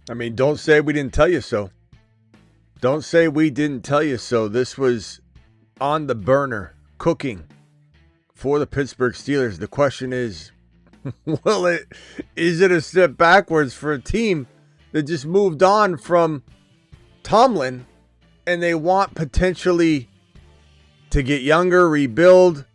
I mean, don't say we didn't tell you so. Don't say we didn't tell you so. This was on the burner, cooking for the Pittsburgh Steelers. The question is, is it a step backwards for a team that just moved on from Tomlin and they want potentially to get younger, rebuild,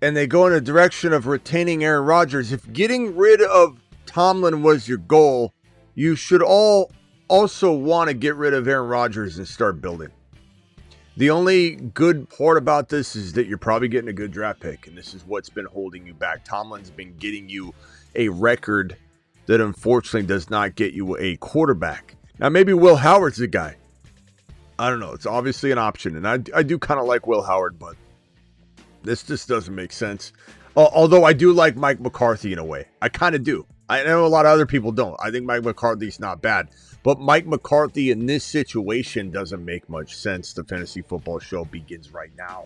and they go in a direction of retaining Aaron Rodgers? If getting rid of Tomlin was your goal, you should all also want to get rid of Aaron Rodgers and start building. The only good part about this is that you're probably getting a good draft pick, and this is what's been holding you back. Tomlin's been getting you a record that unfortunately does not get you a quarterback. Now, maybe Will Howard's the guy. I don't know. It's obviously an option, and I do kind of like Will Howard, but this just doesn't make sense. Although I do like Mike McCarthy in a way. I kind of do. I know a lot of other people don't. I think Mike McCarthy's not bad. But Mike McCarthy in this situation doesn't make much sense. The Fantasy Football Show begins right now.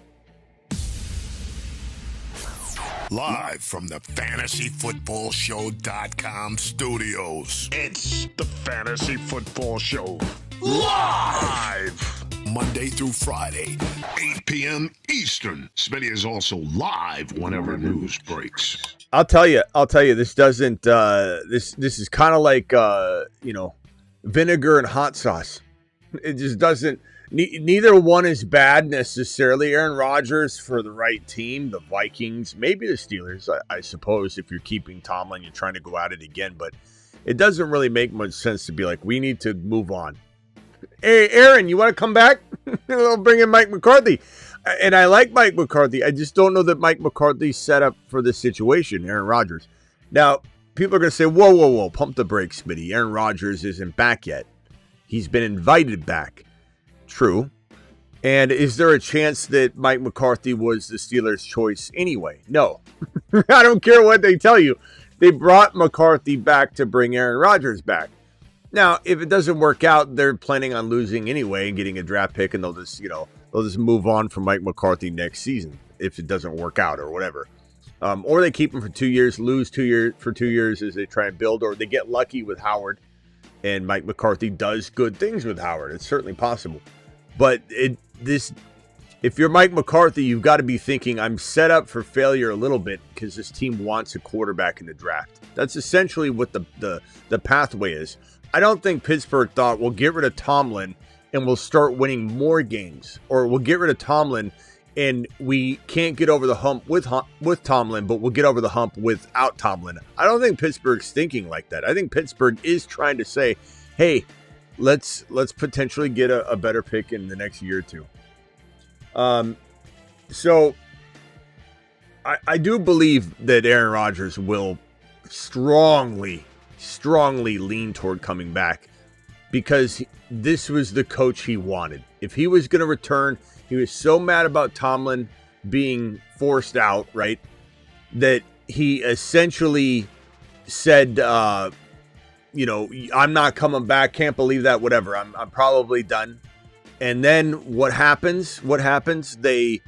Live from the FantasyFootballShow.com studios. It's the Fantasy Football Show. Live! Monday through Friday, 8 p.m. Eastern. Smitty is also live whenever news breaks. I'll tell you, this doesn't, this is kind of like, vinegar and hot sauce. It just doesn't, neither one is bad necessarily. Aaron Rodgers for the right team, the Vikings, maybe the Steelers, I suppose. If you're keeping Tomlin, you're trying to go at it again, but it doesn't really make much sense to be like, we need to move on. Hey, Aaron, you want to come back? We'll bring in Mike McCarthy. And I like Mike McCarthy. I just don't know that Mike McCarthy's set up for this situation, Aaron Rodgers. Now, people are going to say, whoa, pump the brakes, Smitty. Aaron Rodgers isn't back yet. He's been invited back. True. And is there a chance that Mike McCarthy was the Steelers' choice anyway? No. I don't care what they tell you. They brought McCarthy back to bring Aaron Rodgers back. Now, if it doesn't work out, they're planning on losing anyway and getting a draft pick, and they'll just move on from Mike McCarthy next season if it doesn't work out or whatever. Or they keep him for 2 years, lose 2 years for 2 years as they try and build, or they get lucky with Howard and Mike McCarthy does good things with Howard. It's certainly possible. But if you're Mike McCarthy, you've got to be thinking, I'm set up for failure a little bit because this team wants a quarterback in the draft. That's essentially what the pathway is. I don't think Pittsburgh thought, we'll get rid of Tomlin and we'll start winning more games. Or we'll get rid of Tomlin and we can't get over the hump with Tomlin, but we'll get over the hump without Tomlin. I don't think Pittsburgh's thinking like that. I think Pittsburgh is trying to say, hey, let's potentially get a better pick in the next year or two. So I do believe that Aaron Rodgers will strongly lean toward coming back because this was the coach he wanted. If he was going to return, he was so mad about Tomlin being forced out, right, that he essentially said, I'm not coming back. Can't believe that. Whatever. I'm probably done. And then what happens? You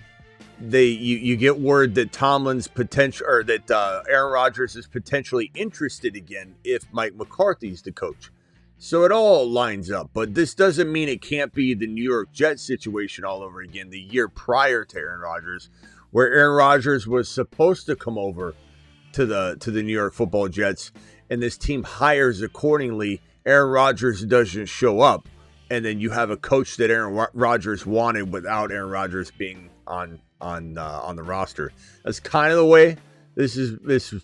get word that Tomlin's potential, or that Aaron Rodgers is potentially interested again if Mike McCarthy's the coach. So it all lines up. But this doesn't mean it can't be the New York Jets situation all over again, the year prior to Aaron Rodgers, where Aaron Rodgers was supposed to come over to the New York Football Jets, and this team hires accordingly. Aaron Rodgers doesn't show up, and then you have a coach that Aaron Rodgers wanted without Aaron Rodgers being on the roster. That's kind of the way this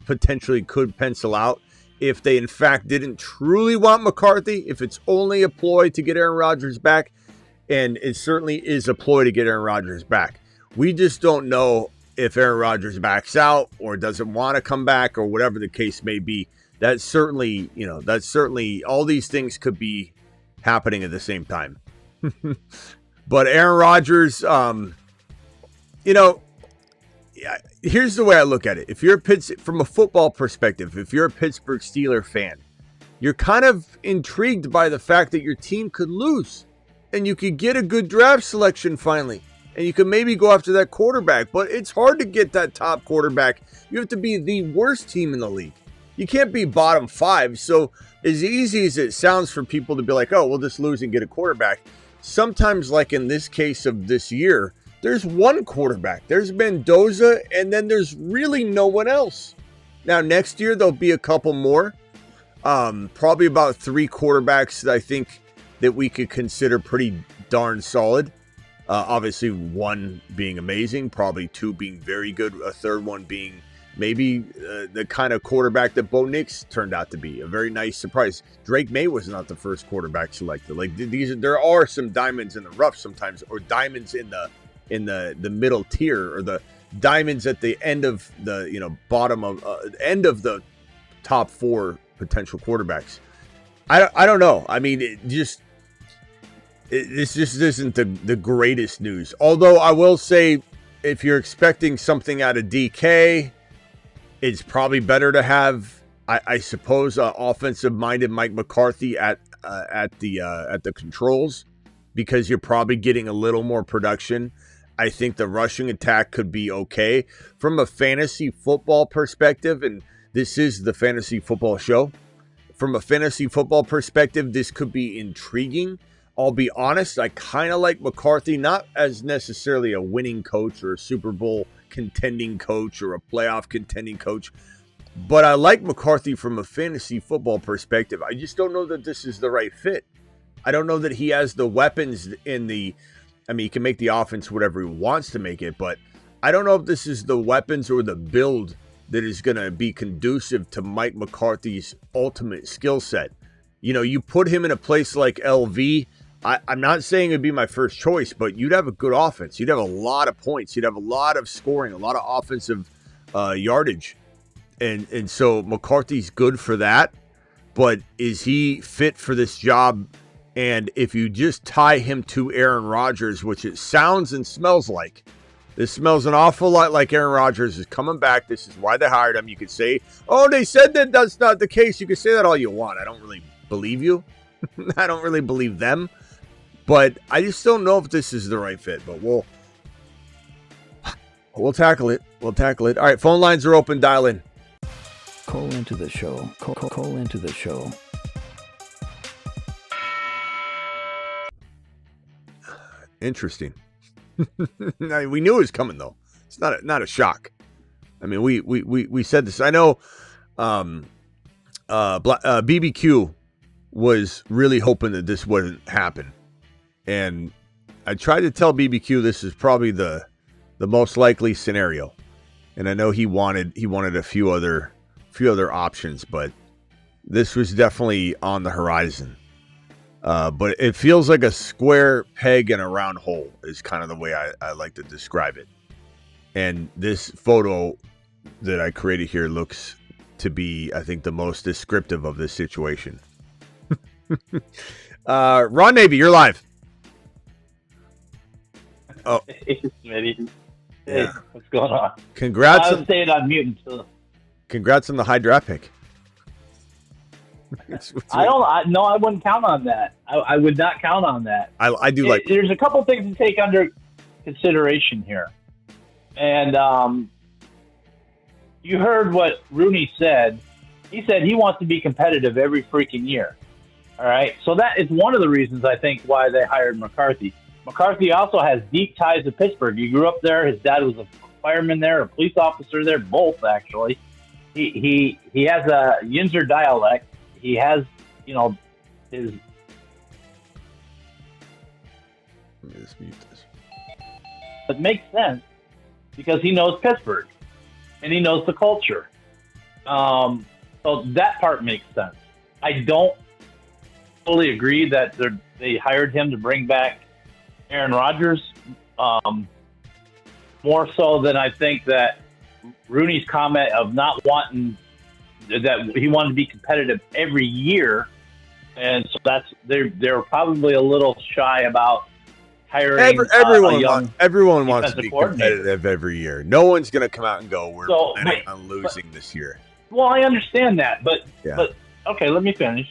potentially could pencil out. If they in fact didn't truly want McCarthy, if it's only a ploy to get Aaron Rodgers back, and it certainly is a ploy to get Aaron Rodgers back. We just don't know if Aaron Rodgers backs out or doesn't want to come back or whatever the case may be. That's certainly all these things could be happening at the same time. But Aaron Rodgers, here's the way I look at it. If you're from a football perspective, if you're a Pittsburgh Steelers fan, you're kind of intrigued by the fact that your team could lose and you could get a good draft selection finally. And you could maybe go after that quarterback, but it's hard to get that top quarterback. You have to be the worst team in the league. You can't be bottom 5. So as easy as it sounds for people to be like, oh, we'll just lose and get a quarterback. Sometimes, like in this case of this year, there's one quarterback. There's Mendoza, and then there's really no one else. Now, next year, there'll be a couple more. Probably about 3 quarterbacks that I think that we could consider pretty darn solid. Obviously, 1 being amazing, probably 2 being very good, a third one being maybe the kind of quarterback that Bo Nix turned out to be. A very nice surprise. Drake May was not the first quarterback selected. Like there are some diamonds in the rough sometimes, or diamonds in the middle tier, or the diamonds at the end of the bottom of end of the top 4 potential quarterbacks. I don't know. I mean, this just isn't the greatest news. Although I will say, if you're expecting something out of DK, it's probably better to have, I suppose, offensive-minded Mike McCarthy at the controls, because you're probably getting a little more production. I think the rushing attack could be okay from a fantasy football perspective, and this is the fantasy football show. From a fantasy football perspective, this could be intriguing. I'll be honest, I kind of like McCarthy, not as necessarily a winning coach or a Super Bowl contending coach or a playoff contending coach, but I like McCarthy from a fantasy football perspective. I just don't know that this is the right fit. I don't know that he has the weapons he can make the offense whatever he wants to make it, but I don't know if this is the weapons or the build that is going to be conducive to Mike McCarthy's ultimate skill set. You put him in a place like LV, I'm not saying it'd be my first choice, but you'd have a good offense. You'd have a lot of points. You'd have a lot of scoring, a lot of offensive yardage. And so McCarthy's good for that. But is he fit for this job? And if you just tie him to Aaron Rodgers, which it sounds and smells like, this smells an awful lot like Aaron Rodgers is coming back. This is why they hired him. You could say, oh, they said that that's not the case. You can say that all you want. I don't really believe you. I don't really believe them. But I just don't know if this is the right fit. But we'll tackle it. We'll tackle it. All right, phone lines are open. Dial in. Call into the show. Call into the show. Interesting. We knew it was coming, though. It's not a shock. I mean, we said this. I know BBQ was really hoping that this wouldn't happen. And I tried to tell BBQ this is probably the most likely scenario. And I know he wanted a few other options, but this was definitely on the horizon. But it feels like a square peg in a round hole is kind of the way I like to describe it. And this photo that I created here looks to be, I think, the most descriptive of this situation. Ron Navy, you're live. Oh, Hey, Smitty. Hey, yeah. what's going on? Congrats! I was staying on mute until Congrats on the high draft pick. I wouldn't count on that. I would not count on that. I do like. There's a couple things to take under consideration here, and you heard what Rooney said. He said he wants to be competitive every freaking year. All right, so that is one of the reasons I think why they hired McCarthy. McCarthy also has deep ties to Pittsburgh. He grew up there. His dad was a fireman there, a police officer there, both actually. He has a Yinzer dialect. He has, his. Let me just mute this. It makes sense because he knows Pittsburgh and he knows the culture. So that part makes sense. I don't fully agree that they hired him to bring back Aaron Rodgers. More so than I think that Rooney's comment of not wanting that he wanted to be competitive every year, and so that's they're probably a little shy about hiring everyone wants to be competitive every year. No one's going to come out and go, we're planning on losing this year. Well, I understand that, but okay, let me finish.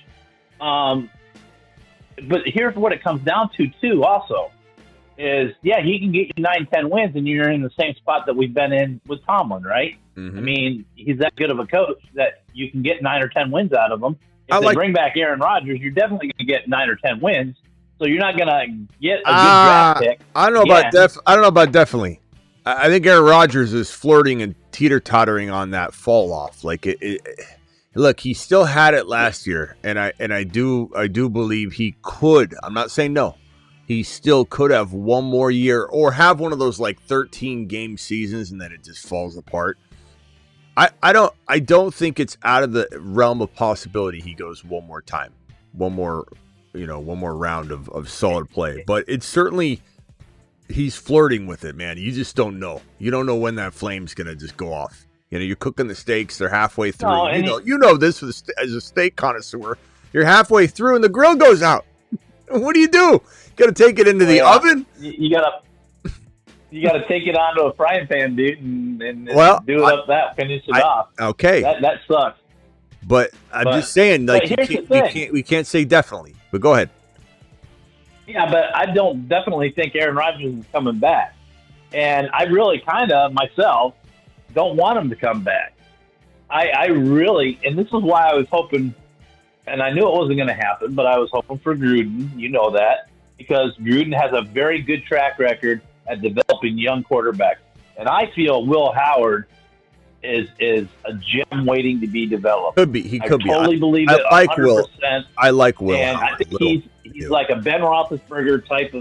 But here's what it comes down to too. Also, is, yeah, he can get you 9-10 wins, and you're in the same spot that we've been in with Tomlin, right? Mm-hmm. I mean, he's that good of a coach that you can get 9 or 10 wins out of him. If they bring back Aaron Rodgers, you're definitely going to get 9 or 10 wins. So you're not going to get a good draft pick. I don't know about definitely. I think Aaron Rodgers is flirting and teeter-tottering on that fall off. Like look, he still had it last year, and I do believe he could. I'm not saying no. He still could have one more year or have one of those like 13 game seasons and then it just falls apart. I don't think it's out of the realm of possibility he goes one more time. One more round of solid play. But it's certainly he's flirting with it, man. You just don't know. You don't know when that flame's going to just go off. You're cooking the steaks, they're halfway through. No, you know this as a steak connoisseur. You're halfway through and the grill goes out. What do? You got to take it into the oven? You got to take it onto a frying pan, dude, and finish it off. Okay. That sucks. But I'm just saying, like, we can't say definitely. But go ahead. Yeah, but I don't definitely think Aaron Rodgers is coming back. And I really kind of, myself, don't want him to come back. I really, and this is why I was hoping, and I knew it wasn't going to happen, but I was hoping for Gruden. You know that. Because Gruden has a very good track record at developing young quarterbacks. And I feel Will Howard is a gem waiting to be developed. He could be. I totally believe it. I like 100%. Will. I like Will. And Howard, I think he's like a Ben Roethlisberger type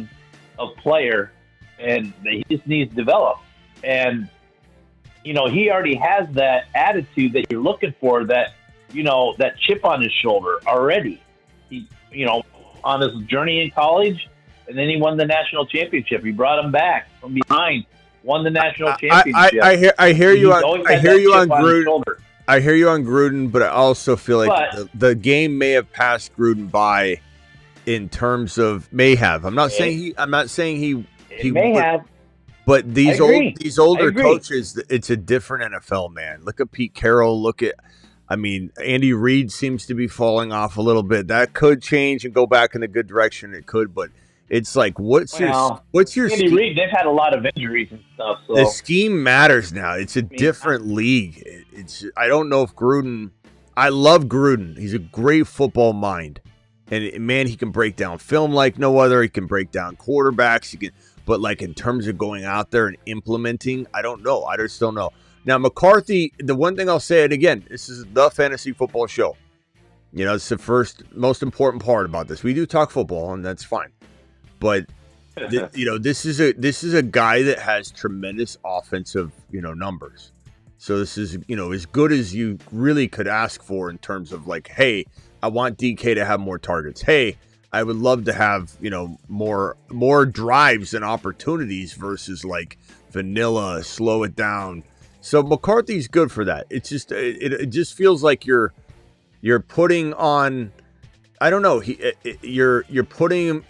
of player, and he just needs to develop. And he already has that attitude that you're looking for. That that chip on his shoulder already. He on his journey in college, and then he won the national championship. He brought him back from behind. Won the national championship. I hear you on Gruden. I hear you on Gruden, but I also feel like the game may have passed Gruden by in terms of may have. I'm not saying he may have. But these older coaches, it's a different NFL, man. Look at Pete Carroll. Andy Reid seems to be falling off a little bit. That could change and go back in a good direction. It could, but it's like, what's your Andy Reid? They've had a lot of injuries and stuff. So the scheme matters now. It's a different league. I don't know if Gruden. I love Gruden. He's a great football mind, and man, he can break down film like no other. He can break down quarterbacks. But like in terms of going out there and implementing, I don't know. I just don't know. Now, McCarthy, the one thing I'll say, and again, this is the fantasy football show. It's the first, most important part about this. We do talk football, and that's fine. But, this is a guy that has tremendous offensive, numbers. So this is, as good as you really could ask for in terms of like, hey, I want DK to have more targets. Hey, I would love to have, more drives and opportunities versus like vanilla, slow it down. So McCarthy's good for that. It's just it just feels like you're putting on, I don't know. You're putting him.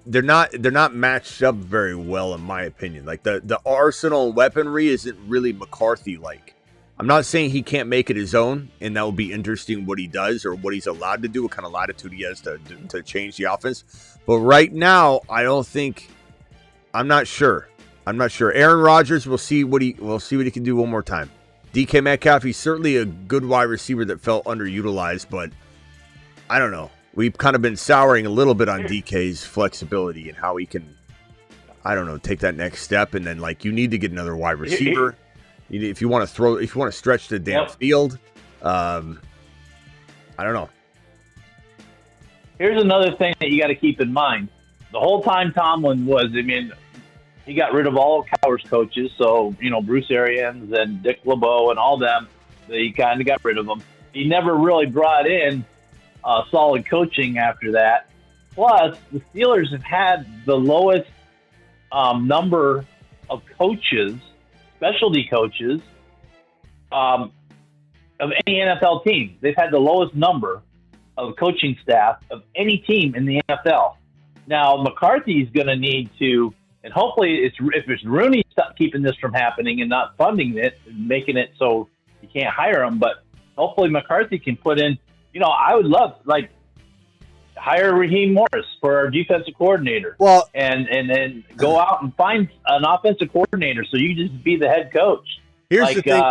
They're not matched up very well in my opinion. Like the arsenal and weaponry isn't really McCarthy like. I'm not saying he can't make it his own, and that will be interesting what he does or what he's allowed to do, what kind of latitude he has to change the offense. But right now, I'm not sure. Aaron Rodgers, we'll see what he can do one more time. DK Metcalf, he's certainly a good wide receiver that felt underutilized, but I don't know. We've kind of been souring a little bit on DK's flexibility and how he can, I don't know, take that next step. And then like you need to get another wide receiver. If you want to stretch the damn field. I don't know. Here's another thing that you got to keep in mind. The whole time Tomlin he got rid of all Cowher's coaches, so, Bruce Arians and Dick LeBeau and all them, he kind of got rid of them. He never really brought in solid coaching after that. Plus, the Steelers have had the lowest number of coaches, specialty coaches, of any NFL team. They've had the lowest number of coaching staff of any team in the NFL. Now, McCarthy's going to need to, and hopefully if it's Rooney keeping this from happening and not funding it and making it so you can't hire him, but hopefully McCarthy can put in, I would love, like, hire Raheem Morris for our defensive coordinator. Well, and then go out and find an offensive coordinator so you just be the head coach. Here's the thing.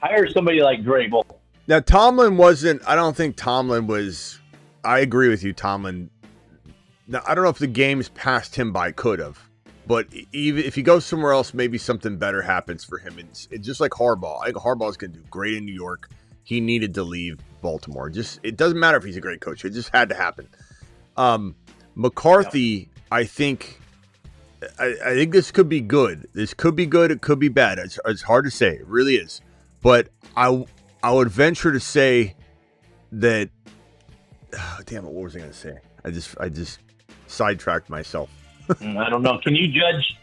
Hire somebody like Daboll. Now, Tomlin wasn't. I don't think Tomlin was. I agree with you, Tomlin. Now, I don't know if the games passed him by. Could have. But even if he goes somewhere else, maybe something better happens for him. It's just like Harbaugh. I think Harbaugh's going to do great in New York. He needed to leave Baltimore. It doesn't matter if he's a great coach. It just had to happen. McCarthy, I think this could be good. This could be good. It could be bad. It's hard to say. It really is. But I would venture to say that. Oh, damn it! What was I going to say? I just sidetracked myself. I don't know. Can you judge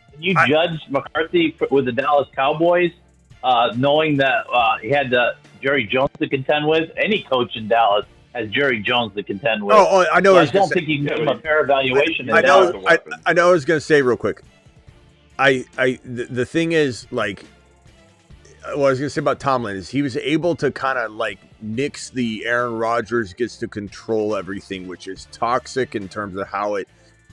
McCarthy with the Dallas Cowboys, knowing that he had Jerry Jones to contend with? Any coach in Dallas has Jerry Jones to contend with. Oh, I know. So I don't think you can give him a fair evaluation. I know. I know. I was going to say real quick. The thing is, like, what I was going to say about Tomlin is he was able to kind of like nix the Aaron Rodgers gets to control everything, which is toxic in terms of how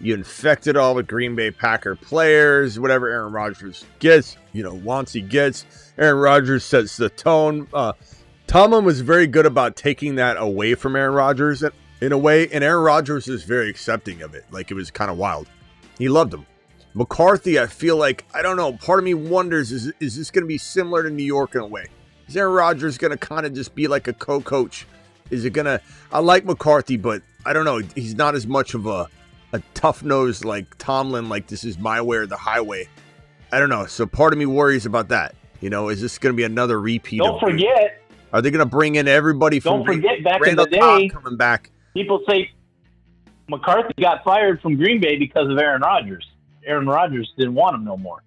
you infected all the Green Bay Packer players. Whatever Aaron Rodgers gets, once he gets, Aaron Rodgers sets the tone. Tomlin was very good about taking that away from Aaron Rodgers in a way, and Aaron Rodgers is very accepting of it. Like, it was kind of wild. He loved him. McCarthy, I feel like, I don't know, part of me wonders, is this going to be similar to New York in a way? Is Aaron Rodgers going to kind of just be like a co-coach? Is it going to, I like McCarthy, but I don't know, he's not as much of a tough nose like Tomlin, like this is my way or the highway. I don't know. So part of me worries about that. Is this going to be another repeat? Don't forget. Are they going to bring in everybody from? Don't forget, back Randall in the day, coming back. People say McCarthy got fired from Green Bay because of Aaron Rodgers. Aaron Rodgers didn't want him no more.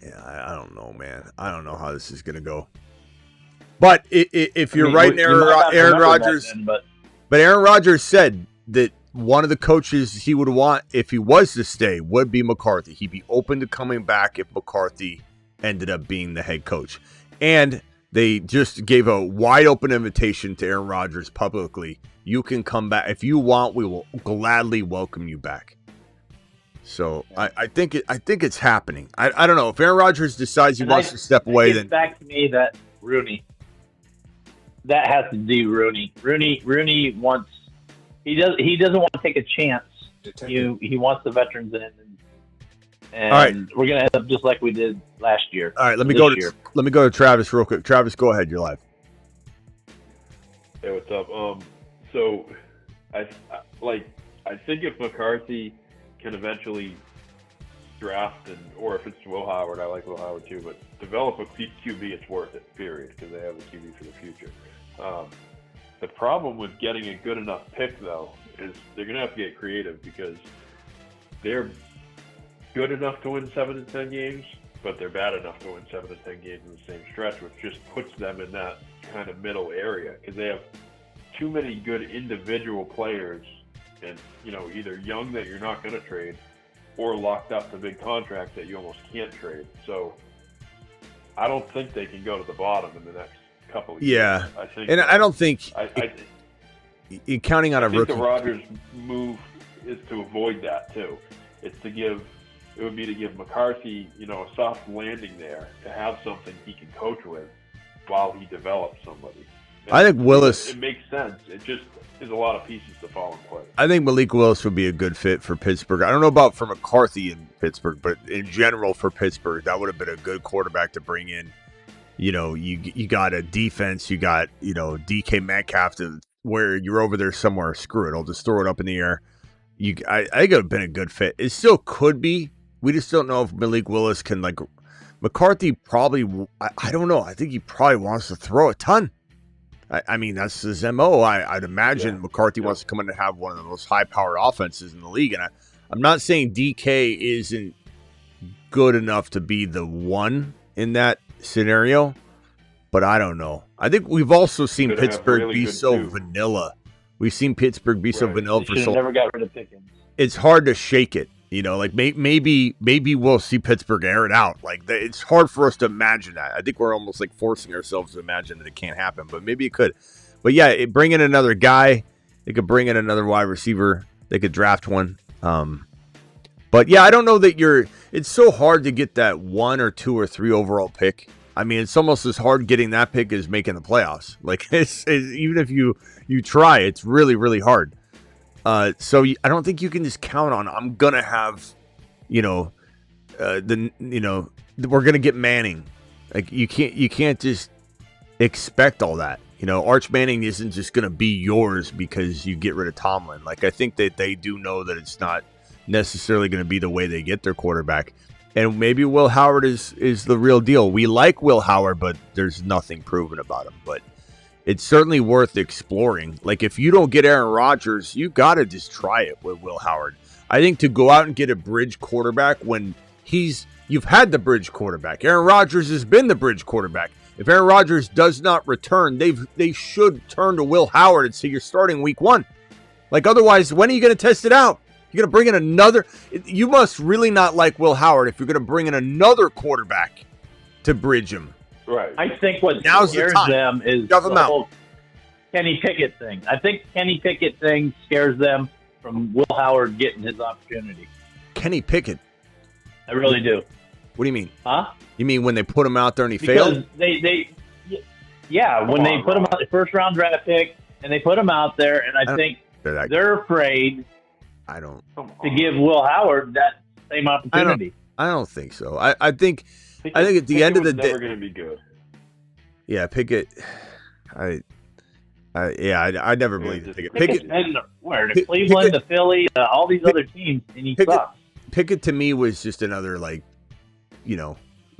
Yeah, I don't know, man. I don't know how this is going to go. But if you're right, Aaron Rodgers. But Aaron Rodgers said that one of the coaches he would want, if he was to stay, would be McCarthy. He'd be open to coming back if McCarthy ended up being the head coach. And they just gave a wide open invitation to Aaron Rodgers publicly. You can come back. If you want, we will gladly welcome you back. So I think it's happening. I don't know. If Aaron Rodgers decides he wants to step away, then back to me that Rooney. That has to do Rooney. Rooney wants. He doesn't want to take a chance. He wants the veterans in, and all right, we're gonna end up just like we did last year. All right, let me go to Travis real quick. Travis, go ahead. You're live. Hey, what's up? So I think if McCarthy can eventually draft or if it's Will Howard, I like Will Howard too, but develop a QB, it's worth it. Period, because they have a QB for the future. The problem with getting a good enough pick, though, is they're going to have to get creative because they're good enough to win 7 to 10 games, but they're bad enough to win 7 to 10 games in the same stretch, which just puts them in that kind of middle area because they have too many good individual players and, either young that you're not going to trade or locked up to big contracts that you almost can't trade. So I don't think they can go to the bottom in the next couple of years. Yeah, I don't think you're counting on a rookie. The Rodgers move is to avoid that too. It would be to give McCarthy, a soft landing there to have something he can coach with while he develops somebody. And I think Willis. It makes sense. It just is a lot of pieces to fall in place. I think Malik Willis would be a good fit for Pittsburgh. I don't know about for McCarthy in Pittsburgh, but in general for Pittsburgh, that would have been a good quarterback to bring in. You got a defense, you got, DK Metcalf where you're over there somewhere. Screw it. I'll just throw it up in the air. I think it would have been a good fit. It still could be. We just don't know if Malik Willis can, McCarthy probably, I don't know. I think he probably wants to throw a ton. I mean, that's his MO. I'd imagine McCarthy wants to come in and have one of the most high-powered offenses in the league. And I'm not saying DK isn't good enough to be the one in that scenario, but I don't know. I think we've also seen Pittsburgh be so vanilla. We've seen Pittsburgh be so vanilla for so long. Never got rid of Pickens. It's hard to shake it. Maybe we'll see Pittsburgh air it out. It's hard for us to imagine that. I think we're almost forcing ourselves to imagine that it can't happen, but maybe it could. But yeah, bring in another guy. They could bring in another wide receiver. They could draft one. But yeah, I don't know that it's so hard to get that 1 or 2 or 3 overall pick. I mean, it's almost as hard getting that pick as making the playoffs. Like, even if you try, it's really, really hard. So I don't think you can just count on, I'm going to have, we're going to get Manning. Like, you can't just expect all that. Arch Manning isn't just going to be yours because you get rid of Tomlin. Like, I think that they do know that it's not necessarily going to be the way they get their quarterback. And maybe Will Howard is the real deal. We like Will Howard, but there's nothing proven about him. But it's certainly worth exploring. Like, if you don't get Aaron Rodgers, you got to just try it with Will Howard. I think to go out and get a bridge quarterback when you've had the bridge quarterback. Aaron Rodgers has been the bridge quarterback. If Aaron Rodgers does not return, they should turn to Will Howard and say you're starting week 1. Like, otherwise, when are you going to test it out? You're going to bring in another. You must really not like Will Howard if you're going to bring in another quarterback to bridge him. Right. I think what Now's scares the time. them is Shove him the out. whole Kenny Pickett thing. I think Kenny Pickett thing scares them from Will Howard getting his opportunity. Kenny Pickett. I really do. What do you mean? Huh? You mean when they put him out there and he Because failed? when they put him out, the first round draft pick, and they put him out there, and I think they're afraid to give Will Howard that same opportunity. I don't think so. I think at the end of the day, never going to be good. Yeah, Pickett. I never believed Pickett. Pickett's been to Cleveland, to Philly, all these other teams, and he sucks. Pickett to me was just another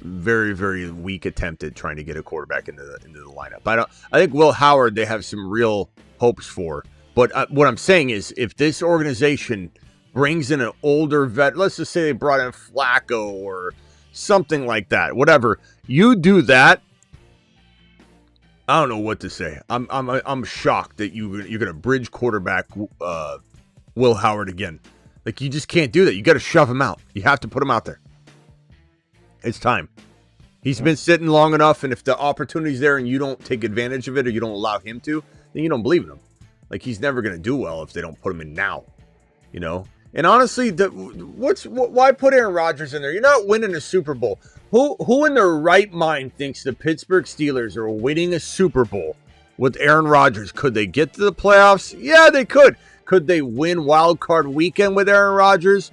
very, very weak attempt at trying to get a quarterback into the lineup. I think Will Howard they have some real hopes for. But what I'm saying is, if this organization brings in an older vet, let's just say they brought in Flacco or something like that, whatever, you do that. I don't know what to say. I'm shocked that you're going to bridge quarterback Will Howard again. Like, you just can't do that. You got to shove him out. You have to put him out there. It's time. He's been sitting long enough, and if the opportunity's there and you don't take advantage of it or you don't allow him to, then you don't believe in him. Like, he's never going to do well if they don't put him in now, And honestly, why put Aaron Rodgers in there? You're not winning a Super Bowl. Who in their right mind thinks the Pittsburgh Steelers are winning a Super Bowl with Aaron Rodgers? Could they get to the playoffs? Yeah, they could. Could they win Wild Card Weekend with Aaron Rodgers?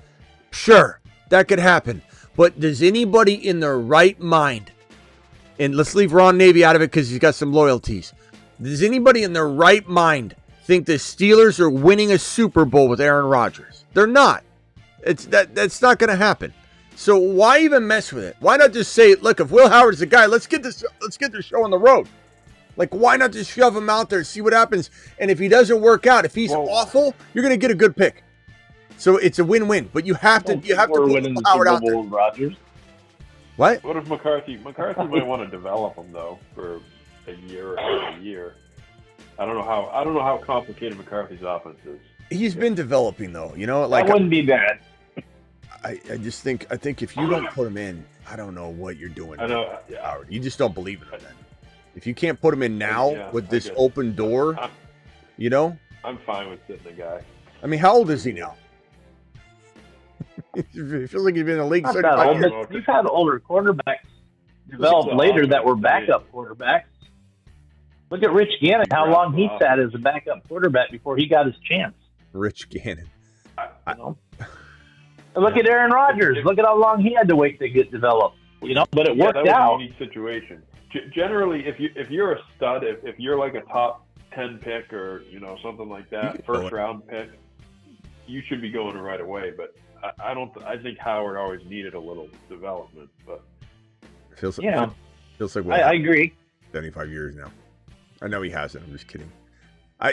Sure, that could happen. But does anybody in their right mind, and let's leave Ron Navy out of it because he's got some loyalties. Does anybody in their right mind think the Steelers are winning a Super Bowl with Aaron Rodgers? They're not. That's not going to happen. So why even mess with it? Why not just say, look, if Will Howard's the guy, let's get this show on the road. Like, why not just shove him out there, see what happens? And if he doesn't work out, if he's awful, you're going to get a good pick. So it's a win-win. But you have to put Will Howard out there. Rodgers. What? What if McCarthy might want to develop him though for a year or a year? I don't know how complicated McCarthy's offense is. He's been developing though, That wouldn't be bad. I think if you don't put him in, I don't know what you're doing. I know, Howard. You just don't believe in him then. If you can't put him in now with this open door, I'm fine with sitting the guy. I mean, how old is he now? It feels like he's been in the league. You've had older quarterbacks develop later that were backup quarterbacks. Look at Rich Gannon, how long he sat as a backup quarterback before he got his chance. Rich Gannon. Look at Aaron Rodgers. Look at how long he had to wait to get developed. But it worked that was out. A unique situation. Generally, if you're a stud, if you're like a top 10 pick or something like that, first round pick, you should be going right away. But I think Howard always needed a little development. But it feels like I agree. 75 years now. I know he hasn't. I'm just kidding.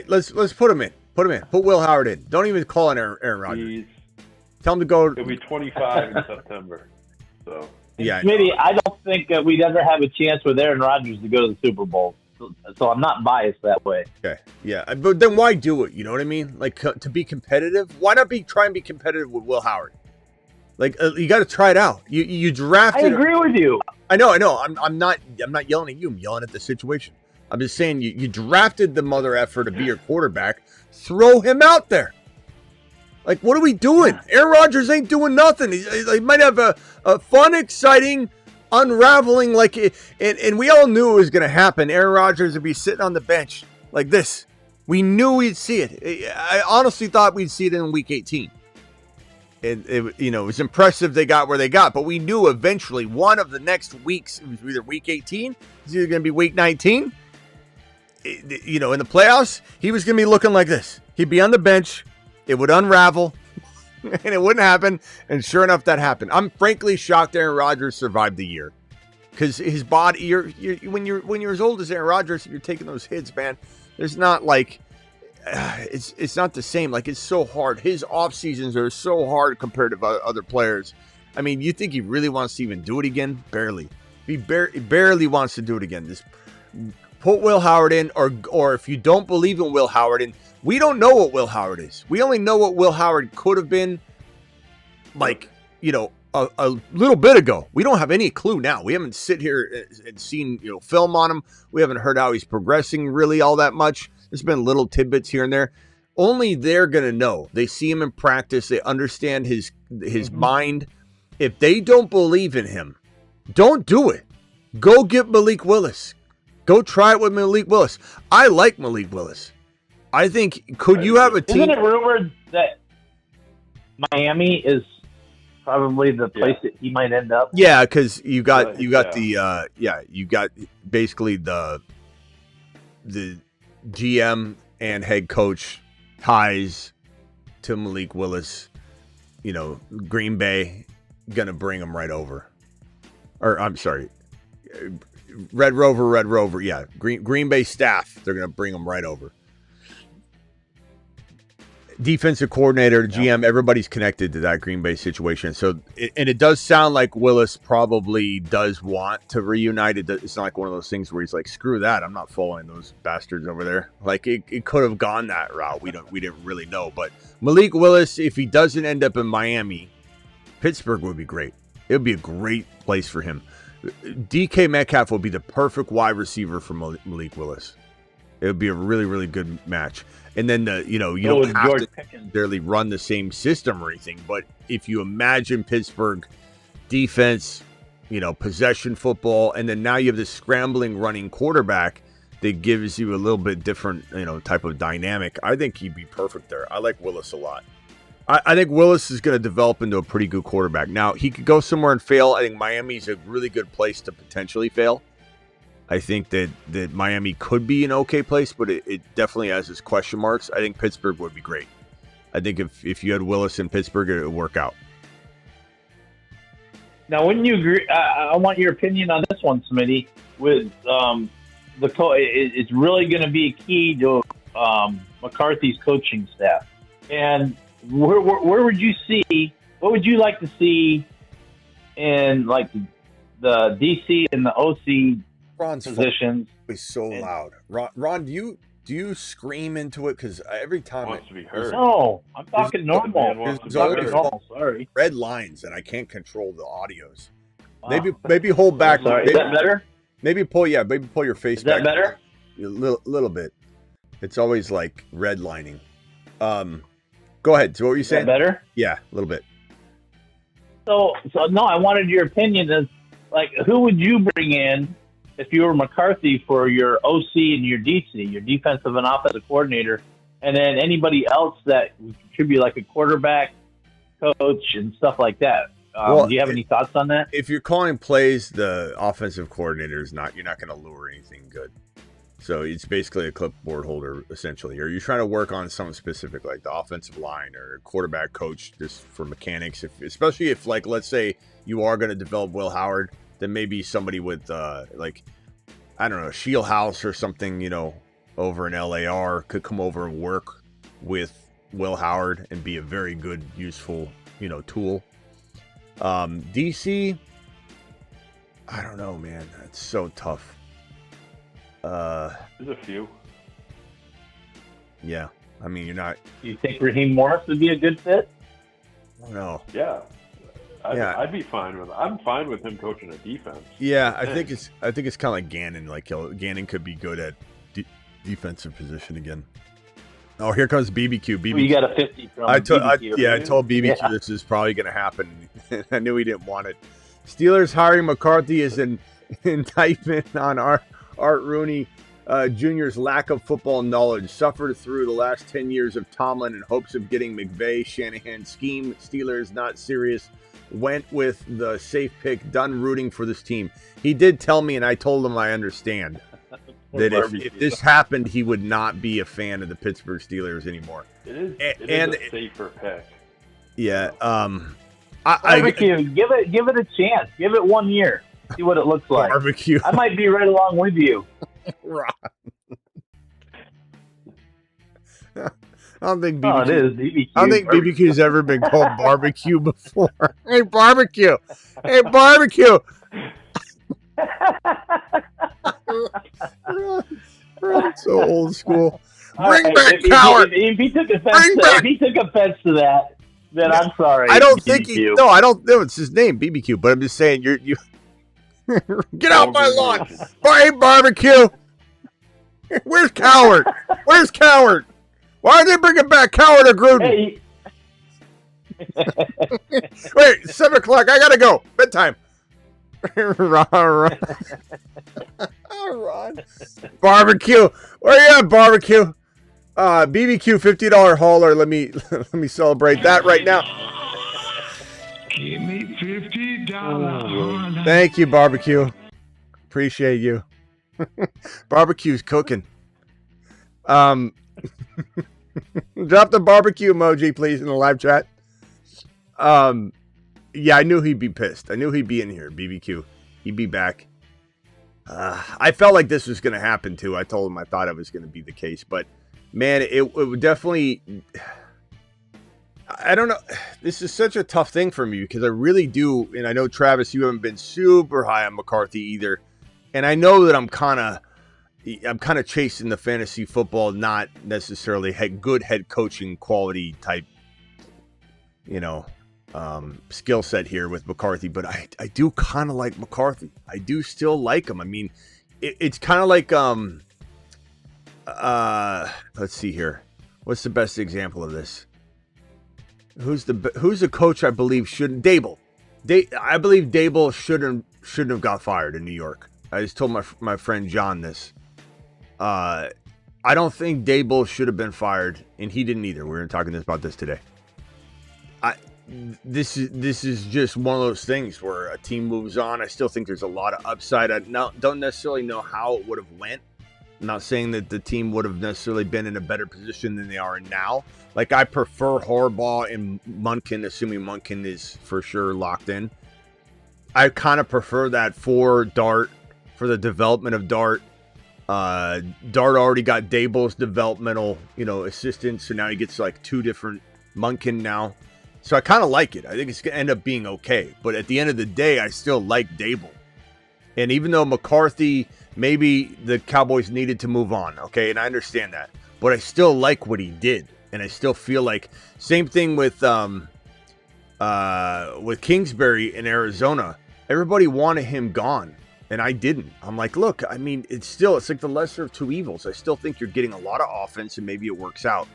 Let's put him in. Put Will Howard in. Don't even call on Aaron Rodgers. Tell him to go. He'll be 25 in September. So yeah, Smitty, I don't think that we'd ever have a chance with Aaron Rodgers to go to the Super Bowl. So I'm not biased that way. Okay, yeah, but then why do it? You know what I mean? Like to be competitive. Why not try and be competitive with Will Howard? Like you got to try it out. You drafted. I agree with you. I know. I'm not yelling at you. I'm yelling at the situation. I'm just saying you drafted the mother effer to be your quarterback. Throw him out there. Like, what are we doing? Aaron Rodgers ain't doing nothing. He might have a fun, exciting unraveling, and we all knew it was going to happen. Aaron Rodgers would be sitting on the bench like this. We knew we'd see it. I honestly thought we'd see it in week 18. It was impressive they got where they got, but we knew eventually one of the next weeks, it was either week 18, it's either going to be week 19. In the playoffs, he was going to be looking like this. He'd be on the bench, it would unravel, and it wouldn't happen. And sure enough, that happened. I'm frankly shocked Aaron Rodgers survived the year because his body. When you're as old as Aaron Rodgers, you're taking those hits, man. There's not like. It's not the same. Like, it's so hard. His off seasons are so hard compared to other players. I mean, you think he really wants to even do it again? Barely. He barely wants to do it again. Just put Will Howard in, or if you don't believe in Will Howard, and we don't know what Will Howard is. We only know what Will Howard could have been, like, a little bit ago. We don't have any clue now. We haven't sit here and seen film on him. We haven't heard how he's progressing really all that much. There's been little tidbits here and there. Only they're going to know. They see him in practice. They understand his mind. If they don't believe in him, don't do it. Go get Malik Willis. Go try it with Malik Willis. I like Malik Willis. I think, could you have a team? Isn't it rumored that Miami is probably the place that he might end up? Yeah, because you got basically the GM and head coach ties to Malik Willis. Green Bay gonna bring him right over. Or I'm sorry, Red Rover. Yeah, Green Bay staff. They're gonna bring him right over. Defensive coordinator, GM, everybody's connected to that Green Bay situation. So, it does sound like Willis probably does want to reunite. It's not like one of those things where he's like, screw that, I'm not following those bastards over there. Like, it could have gone that route. We didn't really know. But Malik Willis, if he doesn't end up in Miami, Pittsburgh would be great. It would be a great place for him. DK Metcalf would be the perfect wide receiver for Malik Willis. It would be a really, really good match. And then you don't have to necessarily run the same system or anything. But if you imagine Pittsburgh defense, possession football, and then now you have this scrambling running quarterback that gives you a little bit different, type of dynamic. I think he'd be perfect there. I like Willis a lot. I think Willis is going to develop into a pretty good quarterback. Now, he could go somewhere and fail. I think Miami's a really good place to potentially fail. I think that Miami could be an okay place, but it definitely has its question marks. I think Pittsburgh would be great. I think if you had Willis in Pittsburgh, it would work out. Now, wouldn't you agree? I want your opinion on this one, Smitty. With it's really going to be a key to McCarthy's coaching staff. And where would you see? What would you like to see in like the DC and the OC? Ron's positions is so loud. Ron, do you scream into it? Because every time wants to be heard. No, I'm talking normal. Sorry. Red lines, and I can't control the audios. Wow. Maybe hold back. Sorry. Is that better? Maybe pull your face back. Is that better? A little bit. It's always like redlining. Go ahead. So what were you saying? Is that better? Yeah, a little bit. So no, I wanted your opinion. Is like, who would you bring in if you were McCarthy for your OC and your DC, your defensive and offensive coordinator, and then anybody else that would contribute, like a quarterback, coach, and stuff like that? Do you have any thoughts on that? If you're calling plays, the offensive coordinator you're not going to lure anything good. So it's basically a clipboard holder, essentially. Or you're trying to work on something specific, like the offensive line or quarterback coach, just for mechanics. Especially if, like, let's say you are going to develop Will Howard, then maybe somebody with, I don't know, Shield House or something, over in LAR could come over and work with Will Howard and be a very good, useful, tool. DC, I don't know, man. That's so tough. There's a few. Yeah. I mean, you're not... Do you think Raheem Morris would be a good fit? I don't know. Yeah. I'd be fine with it. I'm fine with him coaching a defense. Yeah, I think it's kind of like Gannon. Like Gannon could be good at defensive position again. Oh, here comes BBQ. BBQ. Well, you got a 50 from I told BBQ. BBQ this is probably going to happen. I knew he didn't want it. Steelers hiring McCarthy is an indictment on Art Rooney Jr.'s lack of football knowledge. Suffered through the last 10 years of Tomlin in hopes of getting McVay, Shanahan scheme. Steelers not serious. Went with the safe pick. Done rooting for this team. He did tell me, and I told him I understand, that if this happened, he would not be a fan of the Pittsburgh Steelers anymore. It is a safer pick. Yeah. Barbecue, give it a chance. Give it 1 year. See what it looks like. Barbecue. I might be right along with you. Ron. I don't think BBQ. Oh, it is BBQ. I don't think BBQ's ever been called barbecue before. Hey, barbecue. Hey, barbecue. So old school. Bring back Coward. If he took offense to that, then I'm sorry. I don't think he. No, I don't know. It's his name, BBQ. But I'm just saying, you get out my lawn. Hey, barbecue. Where's Coward? Where's Coward? Why are they bringing back Coward or Gruden? Hey. Wait, 7 o'clock. I gotta go. Bedtime. Ron. Barbecue. Where you at, barbecue? BBQ $50 hauler. Let me celebrate that right now. Give me $50. Thank you, barbecue. Appreciate you. Barbecue's cooking. Drop the barbecue emoji, please, in the live chat. Yeah, I knew he'd be pissed. I knew he'd be in here, BBQ. He'd be back. I felt like this was going to happen, too. I told him I thought it was going to be the case. But, man, it would definitely... I don't know. This is such a tough thing for me because I really do. And I know, Travis, you haven't been super high on McCarthy either. And I know that I'm kind of chasing the fantasy football, not necessarily good head coaching quality type, skill set here with McCarthy. But I do kind of like McCarthy. I do still like him. I mean, it's kind of like, let's see here. What's the best example of this? Who's the coach I believe shouldn't? Daboll. I believe Daboll shouldn't have got fired in New York. I just told my friend John this. I don't think Daboll should have been fired, and he didn't either. We were talking about this today. This is just one of those things where a team moves on. I still think there's a lot of upside. I don't necessarily know how it would have went. I'm not saying that the team would have necessarily been in a better position than they are in now. Like, I prefer Harbaugh and Munkin, assuming Munkin is for sure locked in. I kind of prefer that for Dart, for the development of Dart. Dart already got Daboll's developmental, assistant, so now he gets like 2 different Munkin now. So I kind of like it. I think it's going to end up being okay. But at the end of the day, I still like Daboll. And even though McCarthy, maybe the Cowboys needed to move on, okay, and I understand that. But I still like what he did. And I still feel like, same thing with Kingsbury in Arizona. Everybody wanted him gone, and I didn't. I'm like, look, I mean, it's like the lesser of two evils. I still think you're getting a lot of offense, and maybe it works out.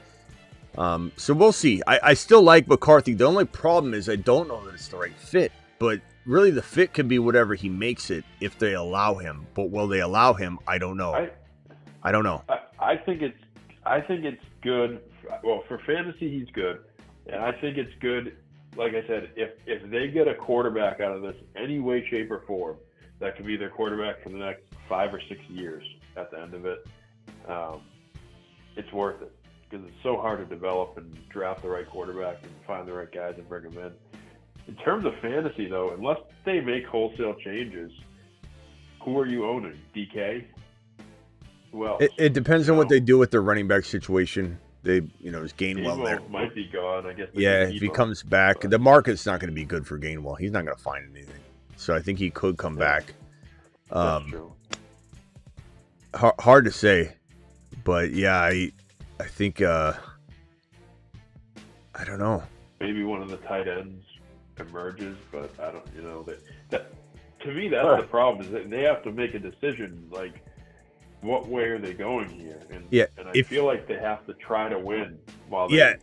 So we'll see. I still like McCarthy. The only problem is I don't know that it's the right fit. But really, the fit could be whatever he makes it if they allow him. But will they allow him? I don't know. I don't know. I think it's good. Well, for fantasy, he's good, and I think it's good. Like I said, if they get a quarterback out of this any way, shape, or form, that could be their quarterback for the next 5 or 6 years. At the end of it, it's worth it because it's so hard to develop and draft the right quarterback and find the right guys and bring them in. In terms of fantasy, though, unless they make wholesale changes, who are you owning? DK? Who else? It depends on what they do with their running back situation. They, is Gainwell there? Might be gone, I guess. Yeah, if he comes back, the market's not going to be good for Gainwell. He's not going to find anything. So I think he could come back. That's true. Hard to say, but yeah, I think I don't know. Maybe one of the tight ends. emerges. But I don't, that to me that's the problem is that they have to make a decision like what way are they going here, and I feel like they have to try to win while they,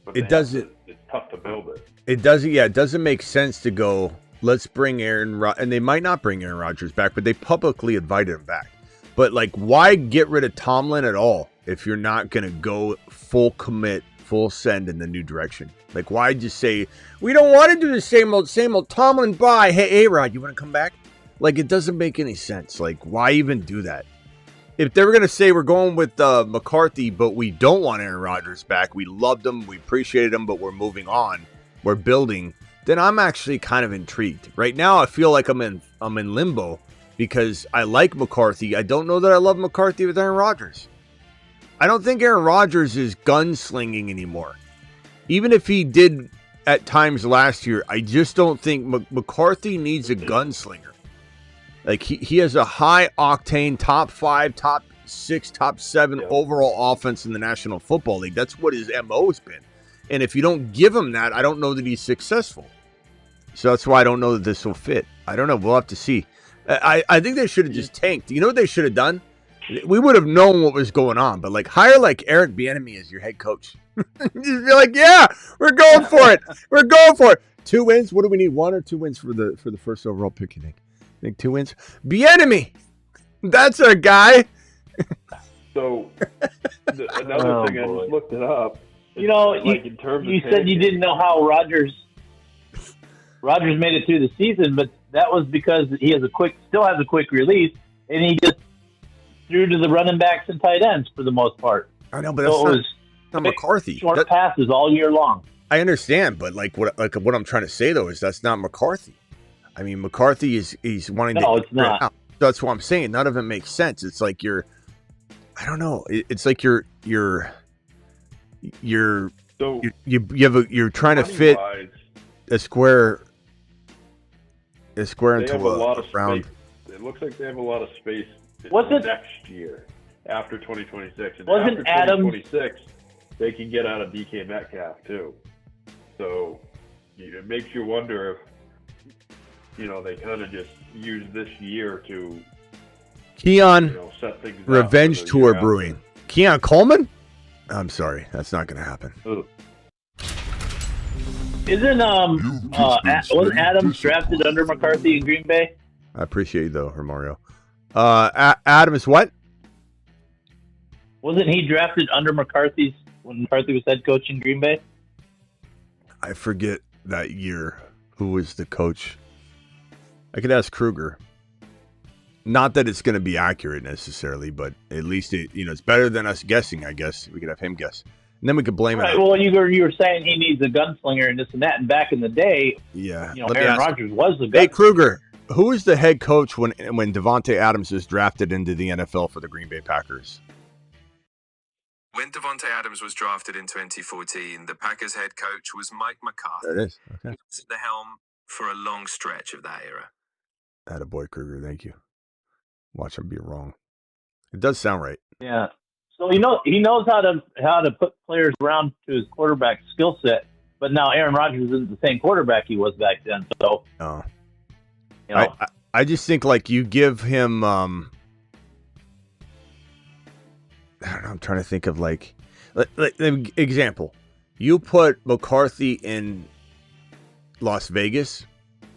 but it doesn't. It's tough to buid it. It doesn't. Yeah, it doesn't make sense to go. Let's bring and they might not bring Aaron Rodgers back, but they publicly invited him back. But like, why get rid of Tomlin at all if you're not going to go full commit, full send in the new direction? Like, why just say we don't want to do the same old Tomlin? Bye. Hey, Rod, you want to come back? Like, it doesn't make any sense. Like, why even do that? If they were going to say we're going with McCarthy, but we don't want Aaron Rodgers back, we loved him, we appreciated him, but we're moving on, we're building, then I'm actually kind of intrigued. Right now, I feel like I'm in limbo because I like McCarthy. I don't know that I love McCarthy with Aaron Rodgers. I don't think Aaron Rodgers is gunslinging anymore. Even if he did at times last year, I just don't think McCarthy needs a gunslinger. Like, he has a high-octane, top 5, top 6, top 7 overall offense in the National Football League. That's what his MO has been. And if you don't give him that, I don't know that he's successful. So that's why I don't know that this will fit. I don't know. We'll have to see. I think they should have just tanked. You know what they should have done? We would have known what was going on. But, like, hire, like, Eric Bieniemy as your head coach. Just be like, yeah, we're going for it. We're going for it. 2 wins. What do we need? 1 or 2 wins for the first overall pick, you think? I think 2 wins. Bieniemy, that's our guy. So another thing, I just looked it up. In terms you said you didn't know how Rodgers made it through the season, but that was because he still has a quick release, and he just threw to the running backs and tight ends for the most part. I know, but that's not McCarthy. Short passes all year long. I understand, but what I'm trying to say though is that's not McCarthy. I mean, McCarthy he's wanting to. No, it's not. Out. That's what I'm saying. None of it makes sense. It's like I don't know. It's like you're trying to fit a square into a round. It looks like they have a lot of space next year after 2026. And wasn't after 2026, they can get out of DK Metcalf too. So it makes you wonder if they kind of just use this year to Keon set things revenge tour brewing. Keon Coleman? I'm sorry, that's not going to happen. Ugh. Isn't wasn't Adams drafted under McCarthy in Green Bay? I appreciate you though, Mario. Adams, what? Wasn't he drafted under when McCarthy was head coach in Green Bay? I forget that year who was the coach. I could ask Kruger. Not that it's going to be accurate necessarily, but at least it's better than us guessing. I guess we could have him guess, and then we could blame it. Well, you were saying he needs a gunslinger and this and that, and back in the day, Aaron Rodgers was the gunslinger. Hey Kruger, who was the head coach when Davante Adams was drafted into the NFL for the Green Bay Packers? When Davante Adams was drafted in 2014, the Packers head coach was Mike McCarthy. There it is. Okay. He was at the helm for a long stretch of that era. Attaboy, Kruger. Thank you. Watch him be wrong. It does sound right. Yeah. So he knows how to put players around to his quarterback skill set, but now Aaron Rodgers isn't the same quarterback he was back then. So I just think like you give him I don't know, I'm trying to think of like example. You put McCarthy in Las Vegas,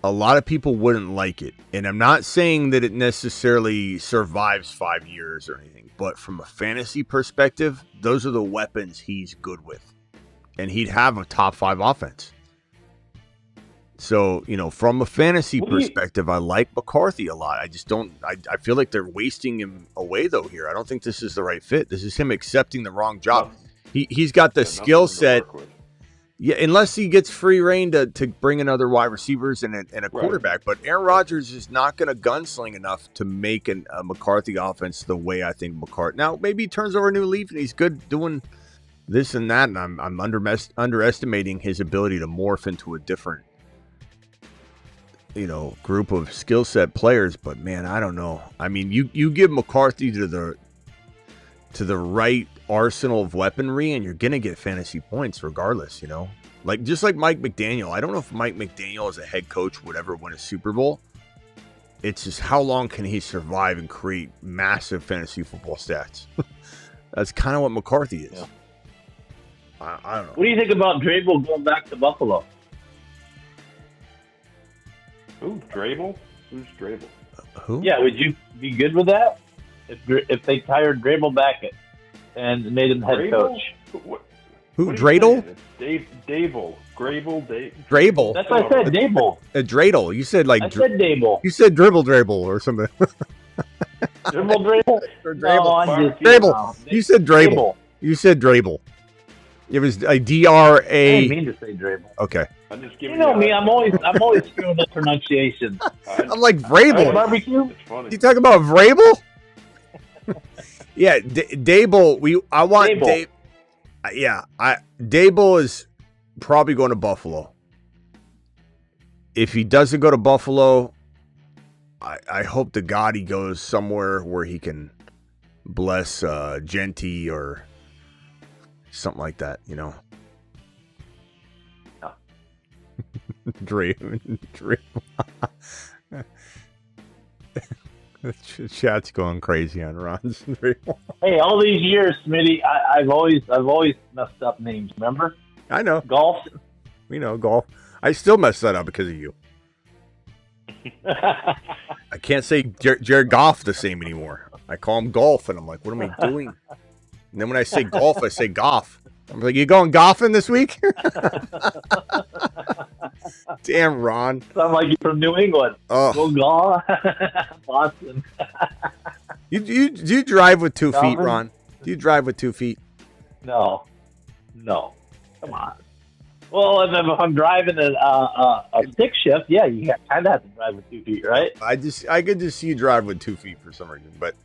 a lot of people wouldn't like it. And I'm not saying that it necessarily survives 5 years or anything, but from a fantasy perspective, those are the weapons he's good with. And he'd have a top 5 offense. So, from a fantasy perspective, I like McCarthy a lot. I just don't, I feel like they're wasting him away though here. I don't think this is the right fit. This is him accepting the wrong job. He's got the skill set. Yeah, unless he gets free reign to bring in other wide receivers and a quarterback. But Aaron Rodgers is not going to gunsling enough to make a McCarthy offense the way I think McCarthy. Now, maybe he turns over a new leaf and he's good doing this and that, and I'm underestimating his ability to morph into a different, group of skill set players. But man, I don't know. I mean, you give McCarthy to the right arsenal of weaponry, and you're gonna get fantasy points regardless. Like just like Mike McDaniel. I don't know if Mike McDaniel as a head coach would ever win a Super Bowl. It's just how long can he survive and create massive fantasy football stats? That's kind of what McCarthy is. Yeah. I don't know. What do you think about Daboll going back to Buffalo? Who? Daboll? Who's Daboll? Who? Yeah, would you be good with that if they hired Daboll back and made him head coach? Who? Dreidel? Daboll. Drabel. That's what I said. Daboll. Dreidel. You said like. I said Daboll. You said dribble or something. Dribble Drabel. Drabel. You said Drabel. You said Drabel. It was a D-R-A. I didn't mean to say Drabel. Okay. I'm just giving You know me. I'm always screwing up pronunciations. I'm like Vrabel. Barbecue. It's funny. You talking about Vrabel? Yeah, Daboll. I want Daboll. Daboll is probably going to Buffalo. If he doesn't go to Buffalo, I hope to God he goes somewhere where he can bless Genty or something like that, No. Dream. The chat's going crazy on Ron's dream. Hey, all these years, Smitty, I've always messed up names. Remember? I know. Golf. We know golf. I still mess that up because of you. I can't say Jared Goff the same anymore. I call him golf, and I'm like, what am I doing? And then when I say golf, I say Goff. I'm like, you going golfing this week? Damn, Ron. Sound like you're from New England. Oh. Go golf. Boston. Do you drive with 2 feet, Golfing? Ron? Do you drive with 2 feet? No. Come on. Well, if I'm driving a stick shift, yeah, you kind of have to drive with 2 feet, right? I could just see you drive with 2 feet for some reason. But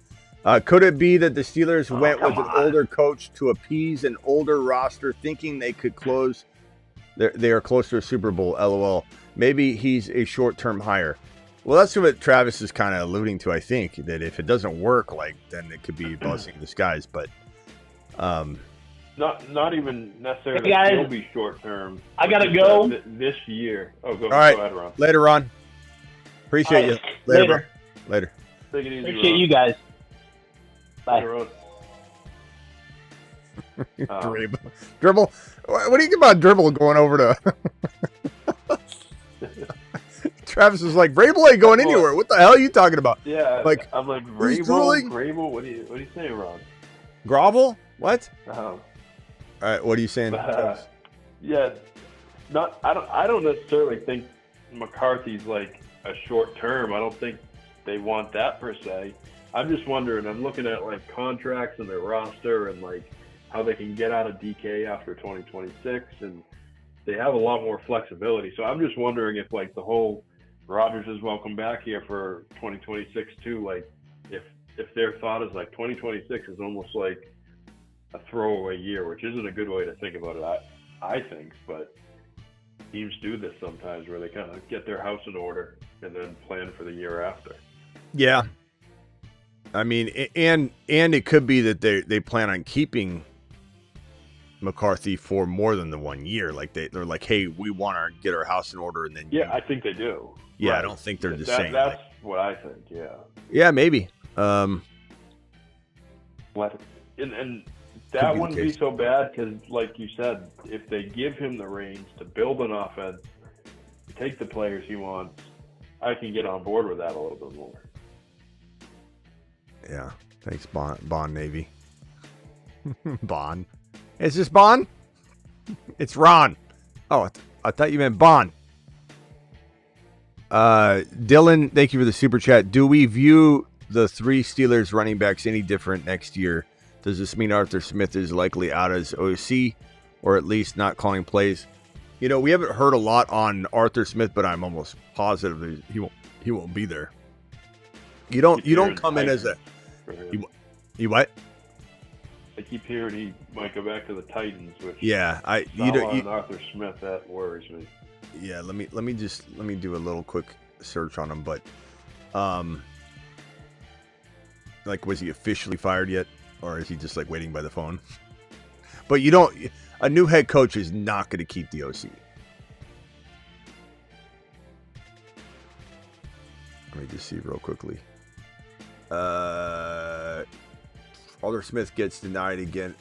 could it be that the Steelers went with an older coach to appease an older roster, thinking they could close? They are close to a Super Bowl. LOL. Maybe he's a short-term hire. Well, that's what Travis is kind of alluding to. I think that if it doesn't work, then it could be a blessing in disguise. But not even necessarily. Hey, guys. It'll be short term. I gotta go. This year. Oh, go. All right. Go ahead, Ron. Later, Ron. Appreciate you. Later. Bro. Later. Take it easy, Appreciate Ron. you guys. Bye. Later, Ron. Dribble. What do you think about Dribble going over to? Travis is like, Vrabel ain't going anywhere. What the hell are you talking about? Yeah, like, I'm like, who's drooling? Vrabel, what are you saying, Ron? Grovel? What? Oh. All right, what are you saying? Yeah, I don't necessarily think McCarthy's like a short term. I don't think they want that per se. I'm just wondering. I'm looking at like contracts and their roster and like how they can get out of DK after 2026, and they have a lot more flexibility. So I'm just wondering if like the whole Rodgers is welcome back here for 2026 too. Like if their thought is like 2026 is almost like a throwaway year, which isn't a good way to think about it, I think, but teams do this sometimes where they kind of get their house in order and then plan for the year after. Yeah. I mean, and it could be that they plan on keeping McCarthy for more than the 1 year. Like they're like, hey, we want to get our house in order, and then I think they do. Yeah, right. I don't think they're just saying that's what I think. Yeah, maybe. What? And that wouldn't be so bad because, like you said, if they give him the reins to build an offense, take the players he wants, I can get on board with that a little bit more. Yeah. Thanks, Bond Navy. Bond. Is this Bond? It's Ron. Oh, I thought you meant Bond. Dylan, thank you for the super chat. Do we view the 3 Steelers running backs any different next year? Does this mean Arthur Smith is likely out as OC, or at least not calling plays? You know, we haven't heard a lot on Arthur Smith, but I'm almost positive that he won't be there. You don't come in as a you what? I keep hearing he might go back to the Titans, which Arthur Smith, that worries me. Yeah, let me do a little quick search on him, but like, was he officially fired yet? Or is he just like waiting by the phone? But you don't. A new head coach is not going to keep the OC. Let me just see real quickly. Arthur Smith gets denied again.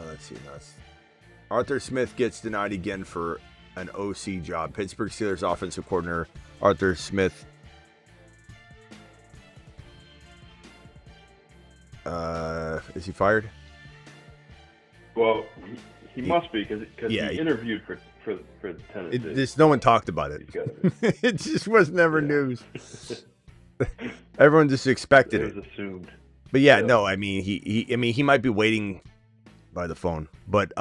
Let's see. Arthur Smith gets denied again for an OC job. Pittsburgh Steelers offensive coordinator Arthur Smith. Is he fired? Well, he must be because he Yeah, interviewed for Tennessee. No one talked about it. It just was never news. Everyone just expected it. It was assumed. But no, I mean he might be waiting by the phone. But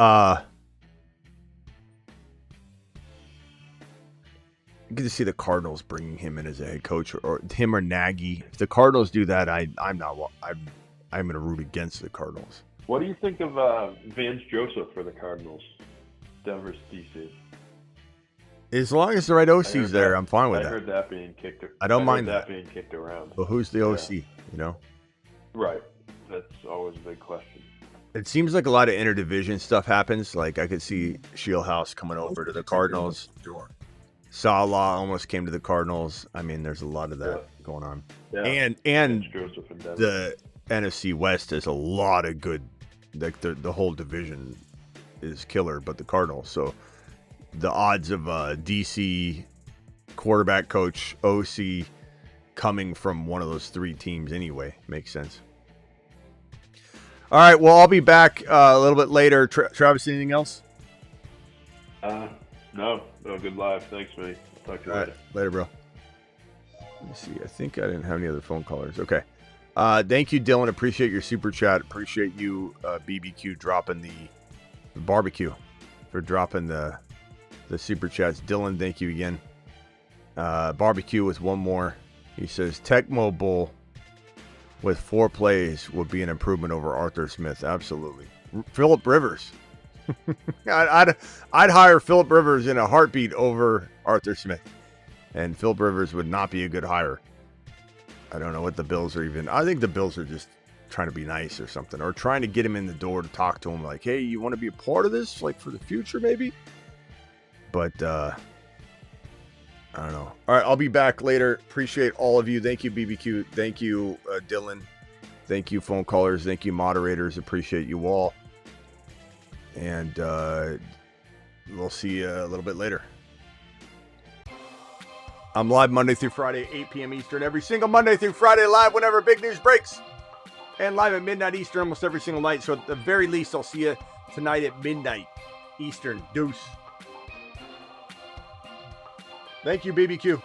you get to see the Cardinals bringing him in as a head coach, or him or Nagy. If the Cardinals do that, I'm going to root against the Cardinals. What do you think of Vance Joseph for the Cardinals? Denver's DC. As long as the right OC's there, I'm fine with that. I heard that being kicked. I don't mind that being kicked around. But who's the OC? You know. Right. That's always a big question. It seems like a lot of interdivision stuff happens. Like I could see Shieldhouse coming over to the Cardinals. Salah almost came to the Cardinals. I mean, there's a lot of that going on. Yeah. And the NFC West has a lot of good. Like the whole division is killer, but the Cardinals. So the odds of DC quarterback coach OC coming from one of those three teams anyway makes sense. All right, well, I'll be back a little bit later. Travis, anything else? No, good live. Thanks, mate. I'll talk to you later. Right, later, bro. Let me see. I think I didn't have any other phone callers. Okay. Thank you, Dylan. Appreciate your super chat. Appreciate you, BBQ, dropping the barbecue for dropping the super chats. Dylan, thank you again. Barbecue with one more. He says Tecmo Bowl with 4 plays would be an improvement over Arthur Smith. Absolutely. Phillip Rivers. I'd hire Phillip Rivers in a heartbeat over Arthur Smith. And Phillip Rivers would not be a good hire. I don't know what the Bills are even. I think the Bills are just trying to be nice or something. Or trying to get him in the door to talk to him like, hey, you want to be a part of this? Like for the future maybe? But I don't know. All right, I'll be back later. Appreciate all of you. Thank you, BBQ. Thank you, Dylan. Thank you, phone callers. Thank you, moderators. Appreciate you all. And we'll see you a little bit later. I'm live Monday through Friday, 8 p.m. Eastern. Every single Monday through Friday, live whenever big news breaks. And live at midnight Eastern almost every single night. So at the very least, I'll see you tonight at midnight Eastern. Deuce. Thank you, BBQ.